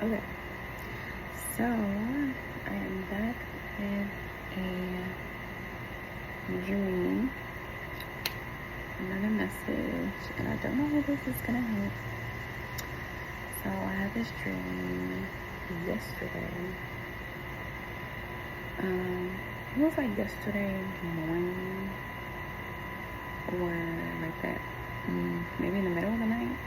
Okay, so I am back with a dream, another message, and I don't know who this is gonna hit. So I had this dream yesterday. It was like yesterday morning, or like that, maybe in the middle of the night.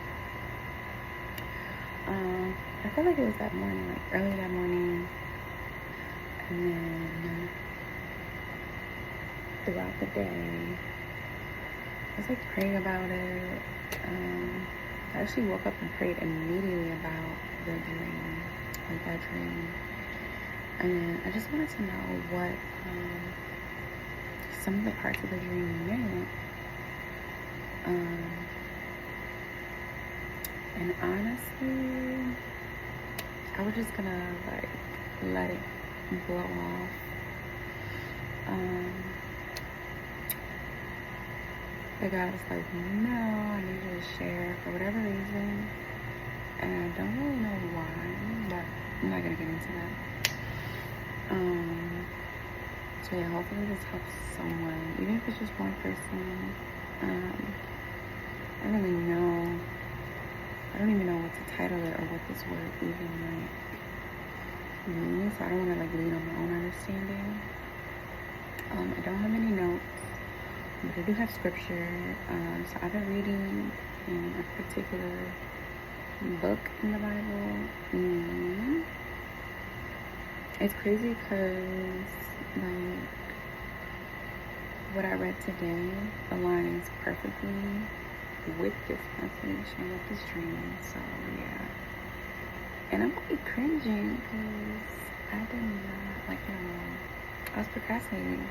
I feel like it was that morning, like early that morning, and then throughout the day, I was like praying about it. I actually woke up and prayed immediately about the dream, like that dream. And I just wanted to know what some of the parts of the dream meant. And honestly, I was just gonna like let it blow off. The guy was like, no, I need you to share for whatever reason. And I don't really know why, but I'm not gonna get into that. So yeah, hopefully this helps someone, even if it's just one person. I don't even know what to title it or what this word even like means. So I don't want to like lean on my own understanding. I don't have any notes, but I do have scripture. So I've been reading in a particular book in the Bible, and it's crazy because like what I read today aligns perfectly with this message and with this dream. So yeah, and I'm like cringing because I did not I was procrastinating,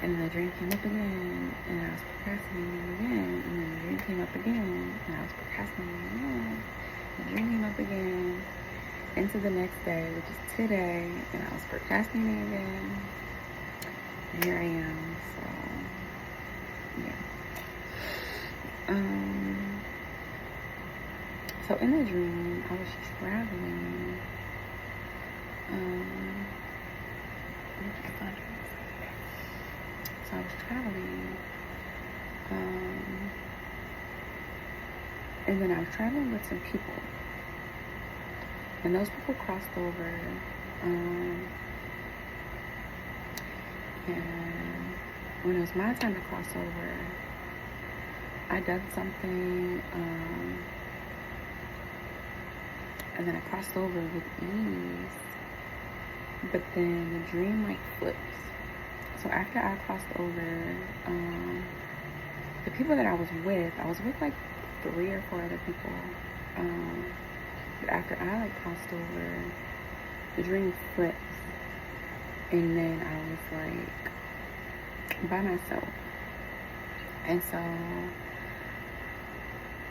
and then the dream came up again, and I was procrastinating again, and then the dream came up again, and I was procrastinating again. The dream came up again into the next day, which is today, and I was procrastinating again. And here I am. So yeah. So in the dream, I was traveling. So I was traveling. And then I was traveling with some people. And those people crossed over. And when it was my time to cross over, I done something. And then I crossed over with ease. But then the dream like flips. So after I crossed over, the people that I was with like 3 or 4 other people. But after I like crossed over, the dream flips, and then I was like by myself. And so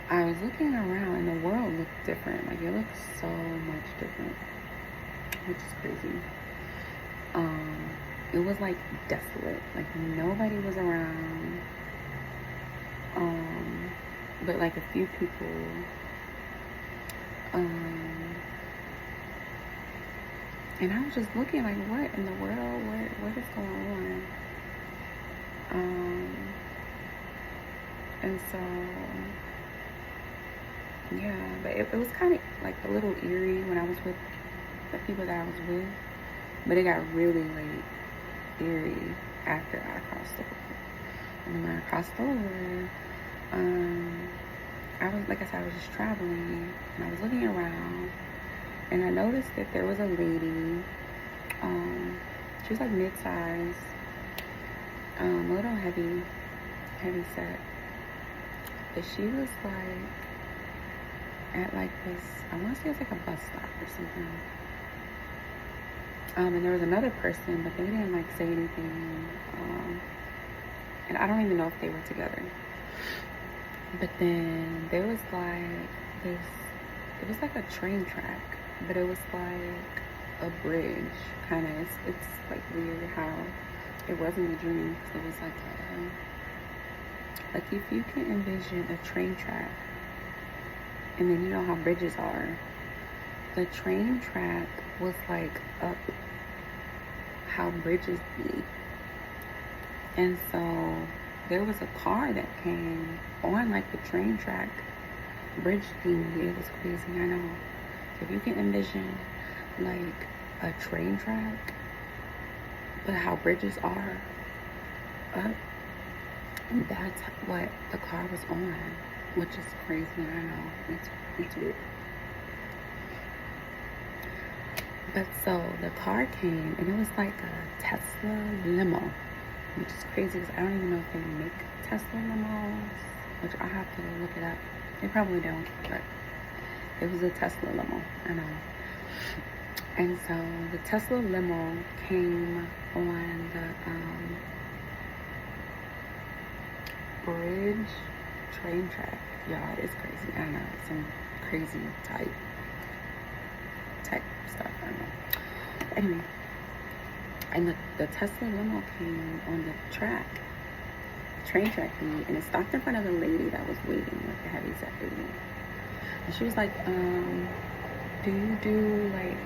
I was looking around, and the world looked different. Like it looked so much different, which is crazy. It was like desolate, like nobody was around. But like a few people. And I was just looking like, what in the world? What is going on? And so, yeah, but it was kind of like a little eerie when I was with the people that I was with. But it got really like eerie after I crossed over. And then when I crossed over, I was, like I said, I was just traveling, and I was looking around, and I noticed that there was a lady. She was like mid-size, a little heavy set, but she was like at like this, I want to say it's like a bus stop or something. And there was another person, but they didn't like say anything. And I don't even know if they were together. But then there was like this, it was like a train track, but it was like a bridge, kind of. It's like weird how it wasn't a dream. It was like if you can envision a train track, and then you know how bridges are, the train track was like up how bridges be. And so there was a car that came on like the train track bridge thingy. It was crazy, I know. So if you can envision like a train track, but how bridges are up, that's what the car was on, which is crazy, I know. It's weird. But so the car came and it was like a Tesla limo, which is crazy because I don't even know if they make Tesla limos, which I have to look it up. They probably don't, but it was a Tesla limo, I know. And so the Tesla limo came on the bridge train track. Y'all, it's crazy. I know, some crazy tech stuff, I don't know. Anyway, and the Tesla limo came on the track, train track thingy, and it stopped in front of the lady that was waiting, like the heavyset lady. And she was like, do you do like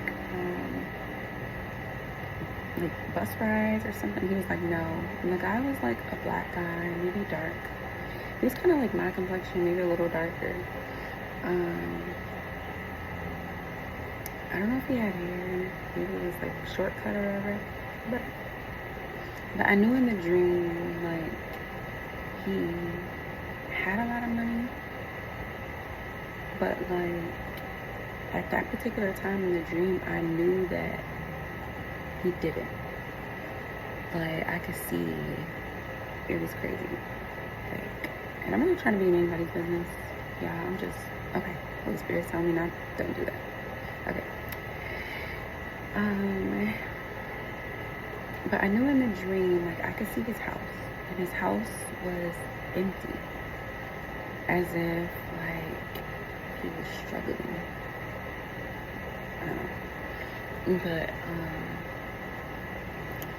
bus rides or something? He was like, no. And the guy was like a black guy, maybe dark. He was kind of like my complexion, maybe a little darker. I don't know if he had hair, maybe it was like shortcut or whatever, but I knew in the dream, like, he had a lot of money, but like, at that particular time in the dream, I knew that he didn't. But I could see it was crazy. Like, and I'm not trying to be in anybody's business. Yeah, I'm just, okay, Holy Spirit's telling me not, don't do that. Okay. But I knew in the dream, like, I could see his house, and his house was empty, as if like he was struggling. I don't know. But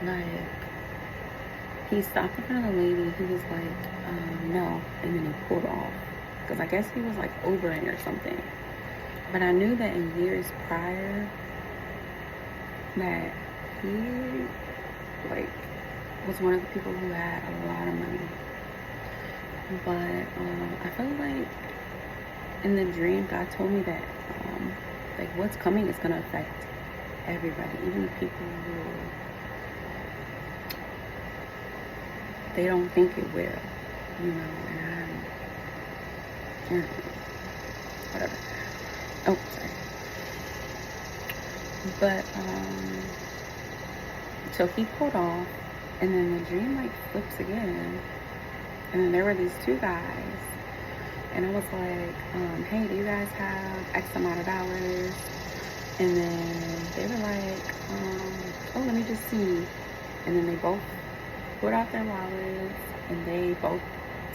like, he stopped in front of the lady. He was like, no, and then he pulled off, because I guess he was like Ubering or something. But I knew that in years prior that he like was one of the people who had a lot of money. But I feel like in the dream God told me that like what's coming is gonna affect everybody, even the people who they don't think it will, you know. And whatever. Oh, sorry. But so he pulled off, and then the dream like flips again, and then there were these two guys, and I was like, hey, do you guys have X amount of dollars? And then they were like, oh, let me just see. And then they both put out their wallets, and they both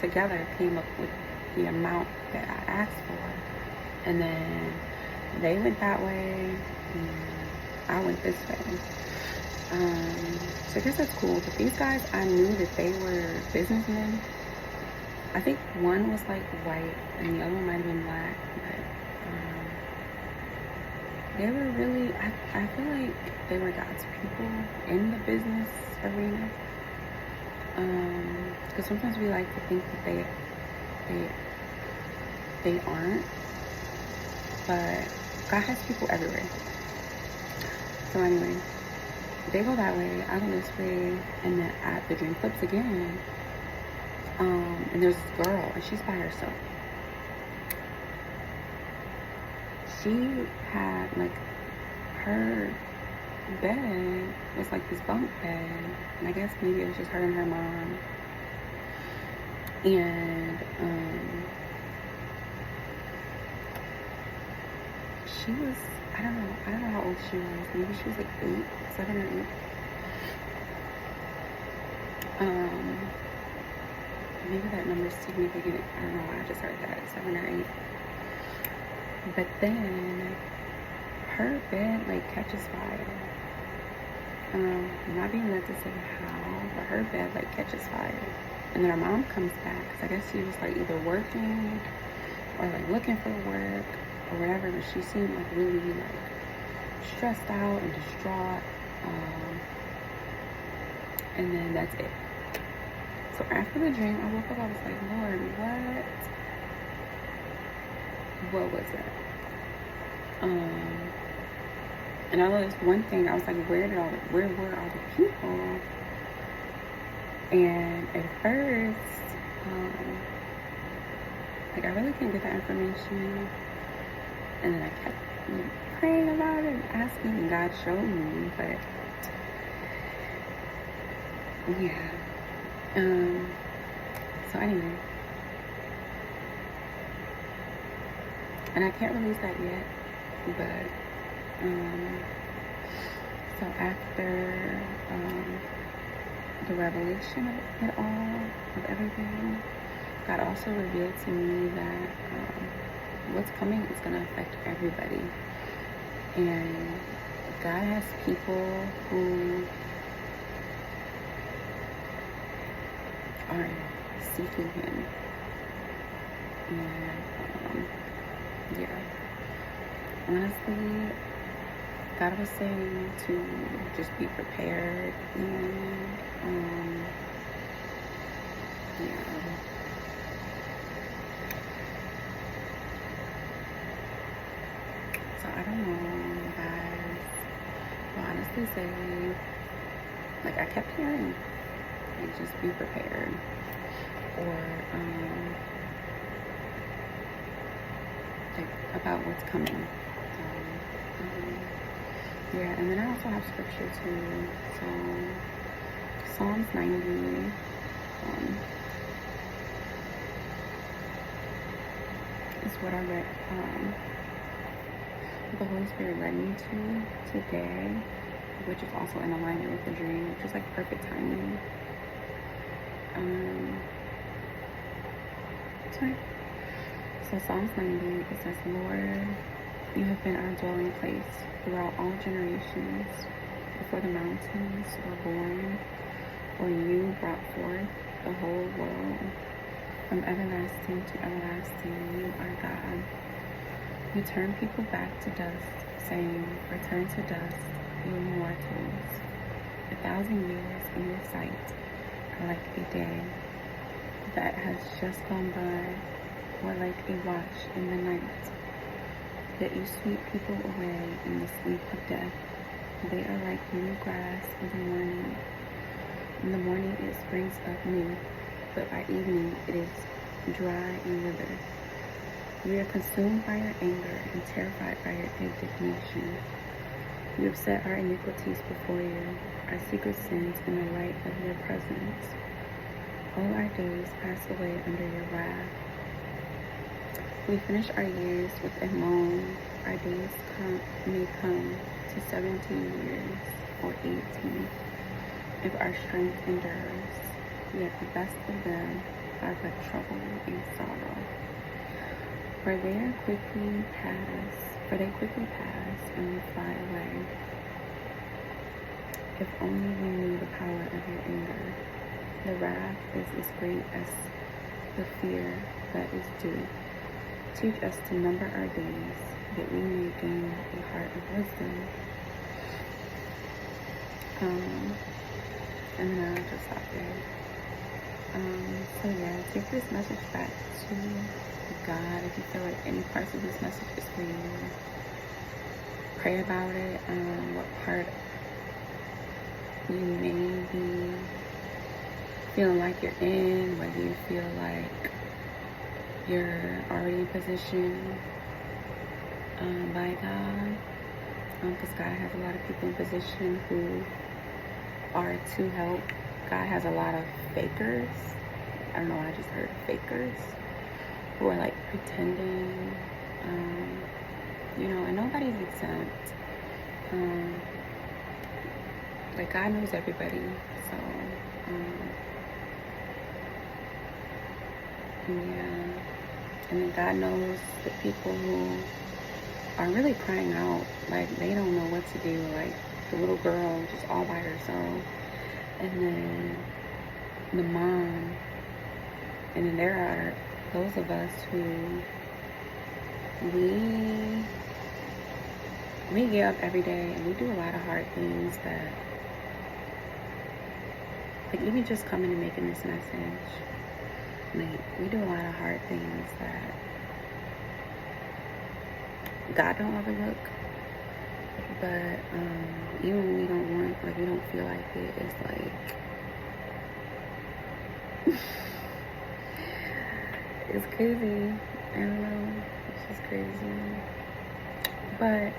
together came up with the amount that I asked for. And then they went that way, and I went this way. So I guess that's cool. But these guys, I knew that they were businessmen. I think one was like white, and the other one might have been black. But they were really, I feel like they were God's people in the business arena. Because sometimes we like to think that they aren't, but God has people everywhere. So anyway, they go that way, I go this way, and then the dream flips again. And there's this girl, and she's by herself. She had like her bed was like this bunk bed, and I guess maybe it was just her and her mom. And she was, I don't know how old she was. Maybe she was like 7 or 8. Maybe that number's significant. I don't know. I just heard that 7 or 8. But then her bed like catches fire. I'm not being led to say how, but her bed like catches fire. And then her mom comes back, because I guess she was like either working or like looking for work, or whatever, but she seemed like really like stressed out and distraught. And then that's it. So after the dream, I woke up, I was like, Lord, what was it? And I noticed one thing, I was like, where were all the people? And at first, like I really couldn't get that information. And then I kept praying about it and asking, and God showed me, but yeah. So anyway, and I can't release that yet, but so after the revelation of it all, of everything, God also revealed to me that what's coming is going to affect everybody, and God has people who are seeking Him. And yeah, honestly, God was saying to just be prepared, and yeah. So I don't know, guys. I'll honestly say, like, I kept hearing, like, just be prepared, or like about what's coming. Yeah, and then I also have scripture too. So Psalms 90. Is what I read. The Holy Spirit led me to today, which is also in alignment with the dream, which is like perfect timing. So Psalms 90, it says, Lord, you have been our dwelling place throughout all generations. Before the mountains were born, or you brought forth the whole world. From everlasting to everlasting, you are God. You turn people back to dust, saying, return to dust, you mortals. 1,000 years in your sight are like a day that has just gone by, or like a watch in the night. Yet you sweep people away in the sleep of death. They are like new grass in the morning. In the morning it springs up new, but by evening it is dry and withered. We are consumed by your anger and terrified by your indignation. You have set our iniquities before you, our secret sins in the light of your presence. All our days pass away under your wrath. We finish our years with a moan. Our days may come to 17 years or 18, if our strength endures. Yet the best of them are but trouble and sorrow. For they quickly pass and we fly away. If only we knew the power of your anger. The wrath is as great as the fear that is due. Teach us to number our days, that we may gain a heart of wisdom. And then I'll just stop there. So yeah, take this message back to God. If you feel like any parts of this message is for you, pray about it. What part you may be feeling like you're in, whether you feel like you're already in position by God, because God has a lot of people in position who are to help. God has a lot of fakers. I don't know why I just heard fakers, who are like pretending, and nobody's exempt. Like God knows everybody, so yeah. And then God knows the people who are really crying out, like they don't know what to do, like the little girl just all by herself, and then the mom, and then there are those of us who we get up every day and we do a lot of hard things that, like, even just coming and making this message, like, we do a lot of hard things that God don't overlook. But even when we don't want, like, we don't feel like it, it's like it's crazy. I don't know. It's just crazy. But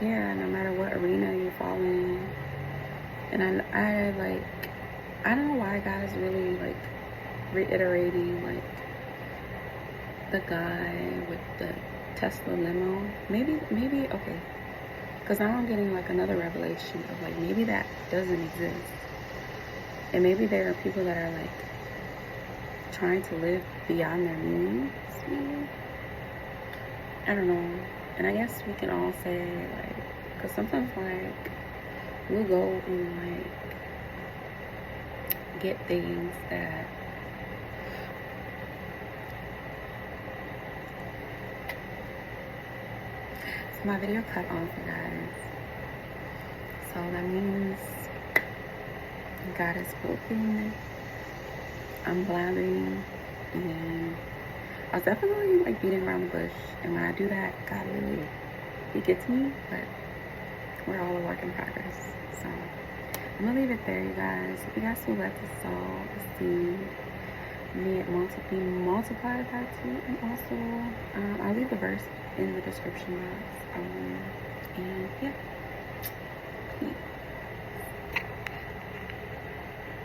yeah, no matter what arena you fall in, and I like, I don't know why God is really like reiterating like the guy with the Tesla limo. Maybe okay, because now I'm getting like another revelation of like maybe that doesn't exist, and maybe there are people that are like trying to live beyond their means. Maybe. I don't know. And I guess we can all say like, because sometimes like we'll go and like get things that my video cut off, you guys. So that means God is hoping. I'm blabbing, and I was definitely like beating around the bush. And when I do that, God really, He gets me. But we're all a work in progress. So I'm gonna leave it there, you guys. If you guys would like to sow a seed, may it be multiplied by 2, and also I'll leave the verse in the description box. And yeah, peace.